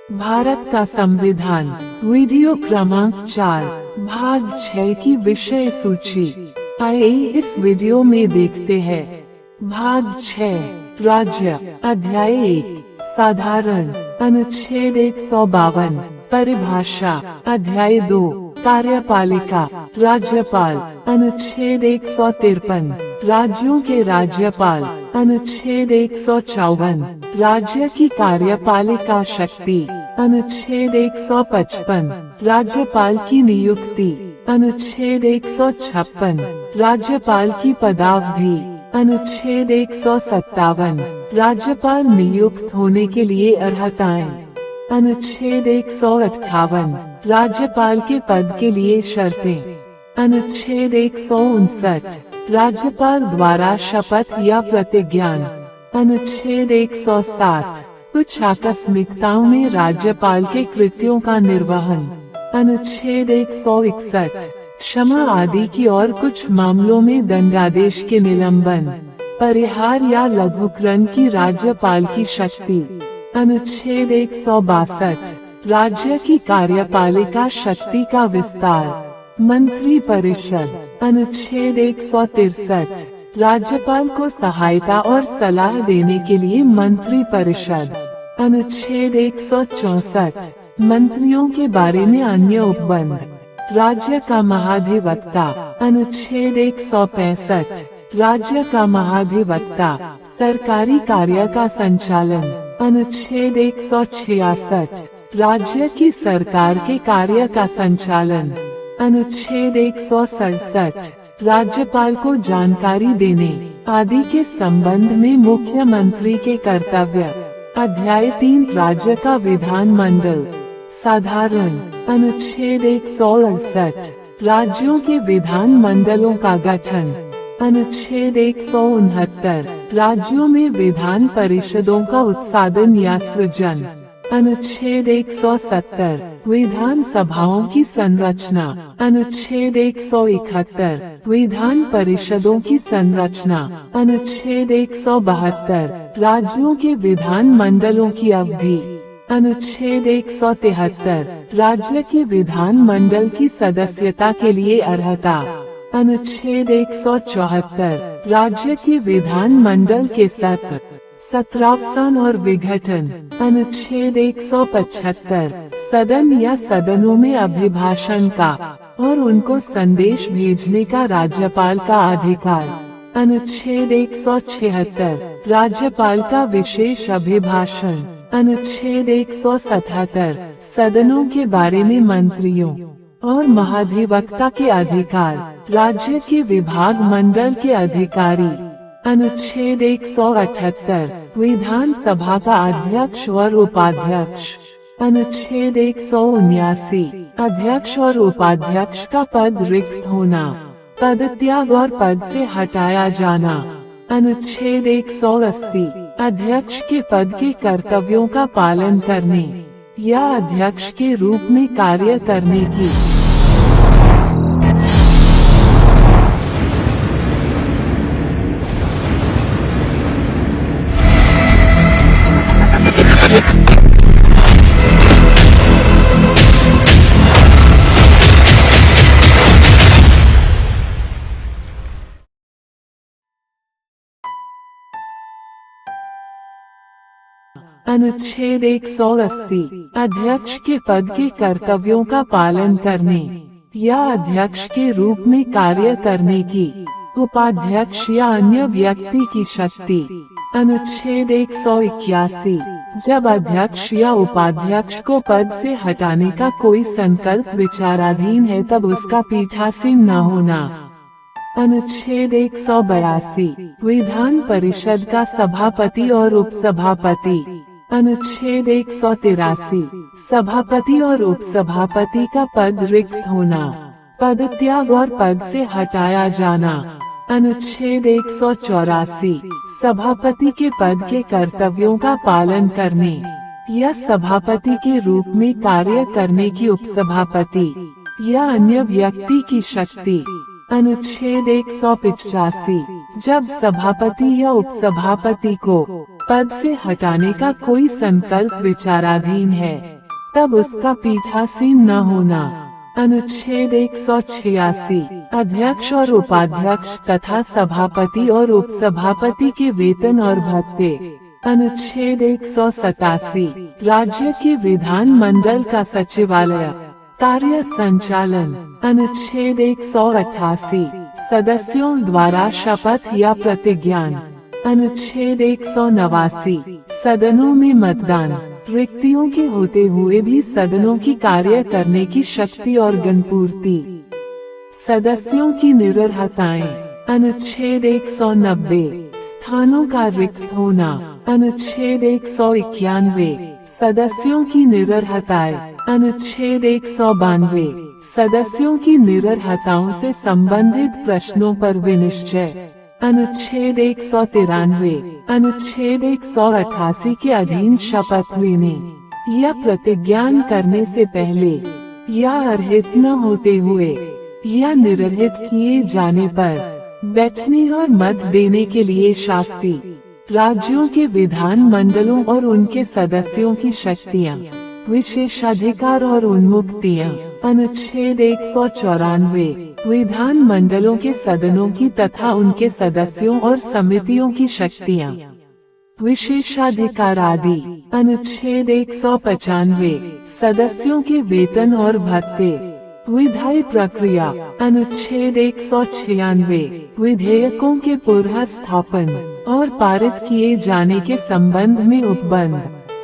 भारत का संविधान। वीडियो क्रमांक 4 भाग 6 की विषय सूची। आइए इस वीडियो में देखते हैं। भाग 6 राज्य। अध्याय 1 साधारण। अनुच्छेद 152 परिभाषा। अध्याय 2 कार्यपालिका। राज्यपाल। अनुच्छेद 153 राज्यों के राज्यपाल। अनुच्छेद 154 राज्य की कार्यपालिका शक्ति। अनुच्छेद 155 राज्यपाल की नियुक्ति। अनुच्छेद 156 राज्यपाल की पदावधि। अनुच्छेद 157 राज्यपाल नियुक्त होने के लिए अर्हताएं। अनुच्छेद 158 राज्यपाल के पद के लिए शर्तें। अनुच्छेद 159 राज्यपाल द्वारा शपथ या प्रतिज्ञान। अनुच्छेद 160 कुछ आकस्मिकताओं में राज्यपाल के कृत्यों का निर्वहन। अनुच्छेद 161 क्षमा आदि की और कुछ मामलों में दंडादेश के निलंबन, परिहार या लघुकरण की राज्यपाल की शक्ति। अनुच्छेद 162 राज्य की कार्यपालिका शक्ति का विस्तार। मंत्री परिषद। अनुच्छेद 163 राज्यपाल को सहायता और सलाह देने के लिए मंत्री परिषद। अनुच्छेद 164 मंत्रियों के बारे में अन्य उपबंध। राज्य का महाधिवक्ता। अनुच्छेद 165 राज्य का महाधिवक्ता सरकारी कार्य का संचालन। अनुच्छेद 166 राज्य की सरकार के कार्य का संचालन। अनुच्छेद 167 राज्यपाल को जानकारी देने आदि के संबंध में मुख्यमंत्री के कर्तव्य। अध्याय 3 राज्य का विधानमंडल। साधारण। अनुच्छेद 168 राज्यों के विधानमंडलों का गठन। अनुच्छेद 169 राज्यों में विधान परिषदों का उत्सादन या सृजन। अनुच्छेद 170 विधान सभाओं की संरचना। अनुच्छेद 171 विधान परिषदों की संरचना। अनुच्छेद 172 राज्यों के विधान मंडलों की अवधि। अनुच्छेद 173 राज्य के विधान मंडल की सदस्यता के लिए अर्हता। अनुच्छेद 174 राज्य के विधान मंडल के सत्र, सत्रावसान और विघटन। अनुच्छेद 175 सदन या सदनों में अभिभाषण का और उनको संदेश भेजने का राज्यपाल का अधिकार। अनुच्छेद 176 राज्यपाल का विशेष अभिभाषण। अनुच्छेद 177 सदनों के बारे में मंत्रियों और महाधिवक्ता के अधिकार। राज्य के विभाग मंडल के अधिकारी। अनुच्छेद 178 विधान सभा का अध्यक्ष और उपाध्यक्ष। अनुच्छेद 179 अध्यक्ष और उपाध्यक्ष का पद रिक्त होना, पद त्याग और पद से हटाया जाना। अनुच्छेद 180 अध्यक्ष के पद के कर्तव्यों का पालन करने या अध्यक्ष के रूप में कार्य करने की। अनुच्छेद 180 अध्यक्ष के पद के कर्तव्यों का पालन करने या अध्यक्ष के रूप में कार्य करने की उपाध्यक्ष या अन्य व्यक्ति की शक्ति। अनुच्छेद 181 जब अध्यक्ष या उपाध्यक्ष को पद से हटाने का कोई संकल्प विचाराधीन है तब उसका पीठासीन न होना। अनुच्छेद 182 विधान परिषद का सभापति और उपसभापति। अनुच्छेद 183 सभापति और उपसभापति का पद रिक्त होना, पद त्याग और पद से हटाया जाना। अनुच्छेद 184 सभापति के पद के कर्तव्यों का पालन करने या सभापति के रूप में कार्य करने की उपसभापति या अन्य व्यक्ति की शक्ति। अनुच्छेद 185 जब सभापति या उपसभापति को पद से हटाने का कोई संकल्प विचाराधीन है तब उसका पीठासीन न होना। अनुच्छेद 186। अध्यक्ष और उपाध्यक्ष तथा सभापति और उपसभापति के वेतन और भत्ते। अनुच्छेद 187। राज्य के विधान मंडल का सचिवालय, कार्य संचालन। अनुच्छेद 188। सदस्यों द्वारा शपथ या प्रतिज्ञान। अनुच्छेद 189। सदनों में मतदान। रिक्तियों के होते हुए भी सदनों की कार्य करने की शक्ति और गणपूर्ति। सदस्यों की निरर्हताएं। अनुच्छेद 190। स्थानों का रिक्त होना। अनुच्छेद 191। सदस्यों की निरर्हताएं। अनुच्छेद 192। सदस्यों की निरर्हताओं से संबंधित प्रश्नों पर विनिश्चय। अनुच्छेद 193। अनुच्छेद 188 के अधीन शपथ लेने या प्रतिज्ञान करने से पहले या अर्हित न होते हुए या निरर्हित किए जाने पर बैठने और मत देने के लिए शास्ति, राज्यों के विधान मंडलों और उनके सदस्यों की शक्तियाँ, विशेषाधिकार और उन्मुक्तियाँ। अनुच्छेद 194। विधान मंडलों के सदनों की तथा उनके सदस्यों और समितियों की शक्तियाँ, विशेषाधिकार आदि। अनुच्छेद 195। सदस्यों के वेतन और भत्ते। विधायी प्रक्रिया। अनुच्छेद 196। विधेयकों के पुनः स्थापन और पारित किए जाने के संबंध में उपबंध।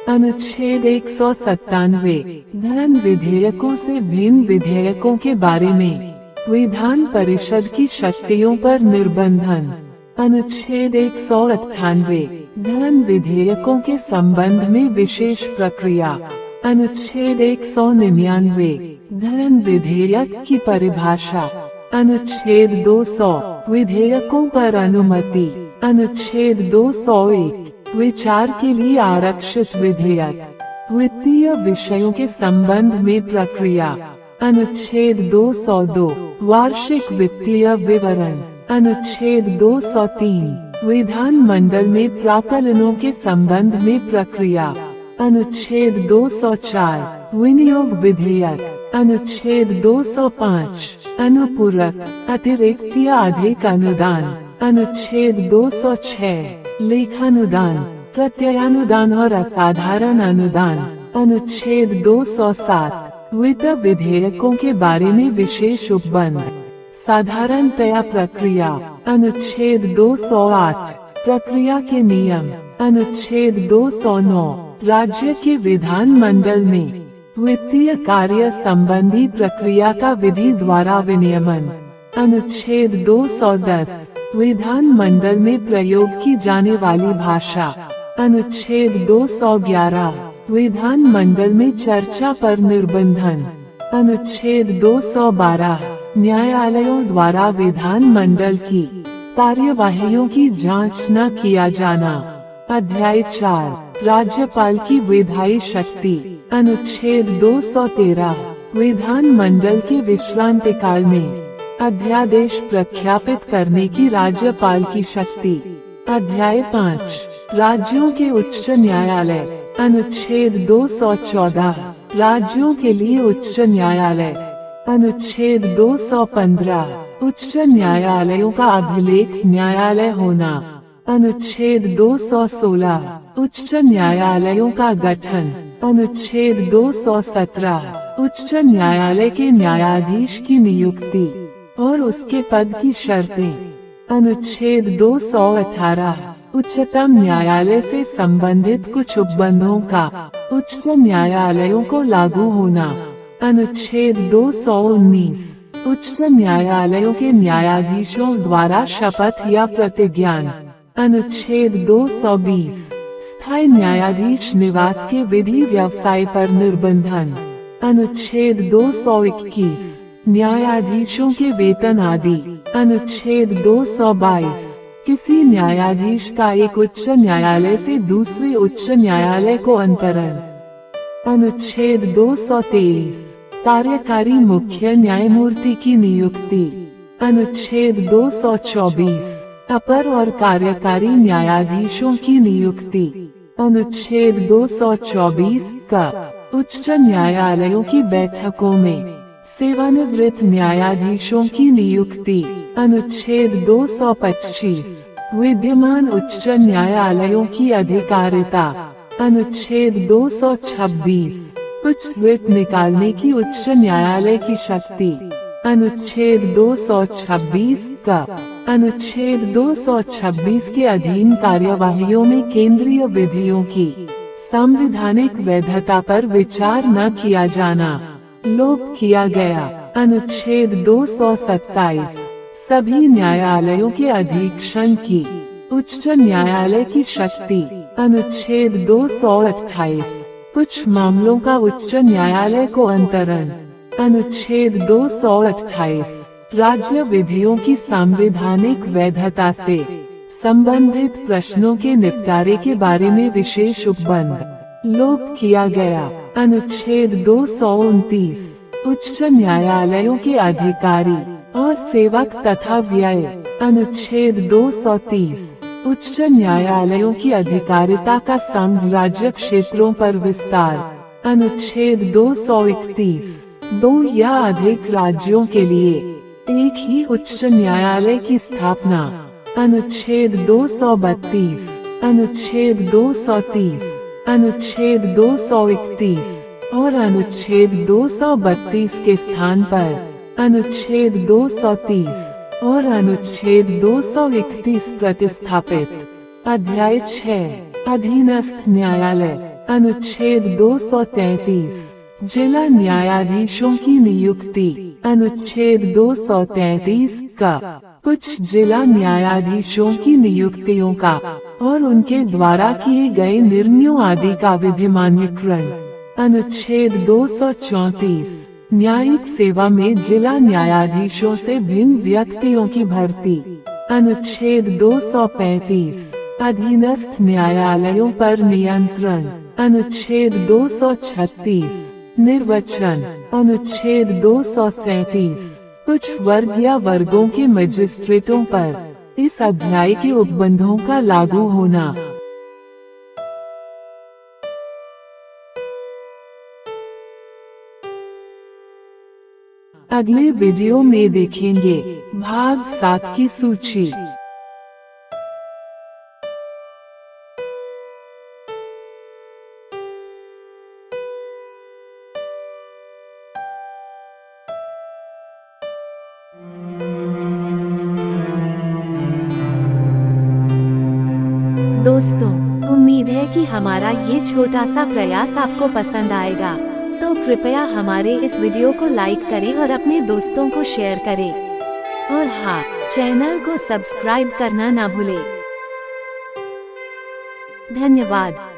अनुच्छेद 197। धन विधेयकों से भिन्न विधेयकों के बारे में विधान परिषद की शक्तियों पर निर्बंधन। अनुच्छेद 198। धन विधेयकों के संबंध में विशेष प्रक्रिया। अनुच्छेद 199। धन विधेयक की परिभाषा। अनुच्छेद 200। विधेयकों पर अनुमति। अनुच्छेद 201। विचार के लिए आरक्षित विधेयक। वित्तीय विषयों के संबंध में प्रक्रिया। अनुच्छेद 202। वार्षिक वित्तीय विवरण। अनुच्छेद 203। विधान मंडल में प्राक्कलनों के संबंध में प्रक्रिया। अनुच्छेद 204। विनियोग विधेयक। अनुच्छेद 205। अनुपूरक, अतिरिक्त या अधिक अनुदान। अनुच्छेद 206। लेखानुदान, प्रत्ययानुदान और असाधारण अनुदान। अनुच्छेद 207। वित्त विधेयकों के बारे में विशेष उपबंध। साधारणतया प्रक्रिया। अनुच्छेद 208। प्रक्रिया के नियम। अनुच्छेद 209। राज्य के विधान मंडल में वित्तीय कार्य संबंधी प्रक्रिया का विधि द्वारा विनियमन। अनुच्छेद 210। विधान मंडल में प्रयोग की जाने वाली भाषा। अनुच्छेद 211। विधान मंडल में चर्चा पर निर्बंधन। अनुच्छेद 212। न्यायालयों द्वारा विधान मंडल की कार्यवाहियों की जांच न किया जाना। अध्याय 4। राज्यपाल की विधायी शक्ति। अनुच्छेद 213। विधान मंडल के विश्रांति काल में अध्यादेश प्रख्यापित करने की राज्यपाल की शक्ति। अध्याय 5। राज्यों के उच्च न्यायालय। अनुच्छेद 214। राज्यों के लिए उच्च न्यायालय। अनुच्छेद 215। उच्च न्यायालयों का अभिलेख न्यायालय होना। अनुच्छेद 216। उच्च न्यायालयों का गठन। अनुच्छेद 217। उच्च न्यायालय के न्यायाधीश की नियुक्ति और उसके पद की शर्तें। अनुच्छेद 218। उच्चतम न्यायालय से संबंधित कुछ उपबंधों का उच्च न्यायालयों को लागू होना। अनुच्छेद 219। उच्च न्यायालयों के न्यायाधीशों द्वारा शपथ या प्रतिज्ञान। अनुच्छेद 220। स्थायी न्यायाधीश निवास के विधि व्यवसाय पर निर्बंधन। अनुच्छेद 221। न्यायाधीशों के वेतन आदि। अनुच्छेद 222। किसी न्यायाधीश का एक उच्च न्यायालय से दूसरे उच्च न्यायालय को अंतरण। अनुच्छेद 223। कार्यकारी मुख्य न्यायमूर्ति की नियुक्ति। अनुच्छेद 224। अपर और कार्यकारी न्यायाधीशों की नियुक्ति। अनुच्छेद 224 का उच्च न्यायालयों की बैठकों में सेवानिवृत्त न्यायाधीशों की नियुक्ति। अनुच्छेद 225 विद्यमान उच्च न्यायालयों की अधिकारिता। अनुच्छेद 226 कुछ रिट निकालने की उच्च न्यायालय की शक्ति। अनुच्छेद 226 का अनुच्छेद 226 के अधीन कार्यवाहियों में केंद्रीय विधियों की संवैधानिक वैधता पर विचार न किया जाना लोप किया गया। अनुच्छेद 227 सभी न्यायालयों के अधीक्षण की उच्च न्यायालय की शक्ति। अनुच्छेद 228 कुछ मामलों का उच्च न्यायालय को अंतरण। अनुच्छेद 228 राज्य विधियों की संवैधानिक वैधता से संबंधित प्रश्नों के निपटारे के बारे में विशेष उपबंध लोप किया गया। अनुच्छेद 229 उच्च न्यायालयों के अधिकारी और सेवक तथा व्यय। अनुच्छेद 230 उच्च न्यायालयों की अधिकारिता का संघ राज्य क्षेत्रों पर विस्तार। अनुच्छेद 231 दो या अधिक राज्यों के लिए एक ही उच्च न्यायालय की स्थापना। अनुच्छेद 232 अनुच्छेद 230 अनुच्छेद 231 और अनुच्छेद 232 के स्थान पर अनुच्छेद 230 और अनुच्छेद 231 प्रतिस्थापित। अध्याय 6 अधीनस्थ न्यायालय। अनुच्छेद 233 जिला न्यायाधीशों की नियुक्ति। अनुच्छेद 233 का कुछ जिला न्यायाधीशों की नियुक्तियों का और उनके द्वारा किए गए निर्णयों आदि का विधिमान्यकरण। अनुच्छेद 234 न्यायिक सेवा में जिला न्यायाधीशों से भिन्न व्यक्तियों की भर्ती। अनुच्छेद 235 अधीनस्थ न्यायालयों पर नियंत्रण। अनुच्छेद 236 निर्वाचन। अनुच्छेद 237 कुछ वर्ग या वर्गों के मजिस्ट्रेटों पर इस अध्याय के उपबंधों का लागू होना। अगले वीडियो में देखेंगे भाग 7 की सूची। दोस्तों, उम्मीद है कि हमारा ये छोटा सा प्रयास आपको पसंद आएगा, तो कृपया हमारे इस वीडियो को लाइक करें और अपने दोस्तों को शेयर करें। और हाँ, चैनल को सब्सक्राइब करना ना भूलें। धन्यवाद।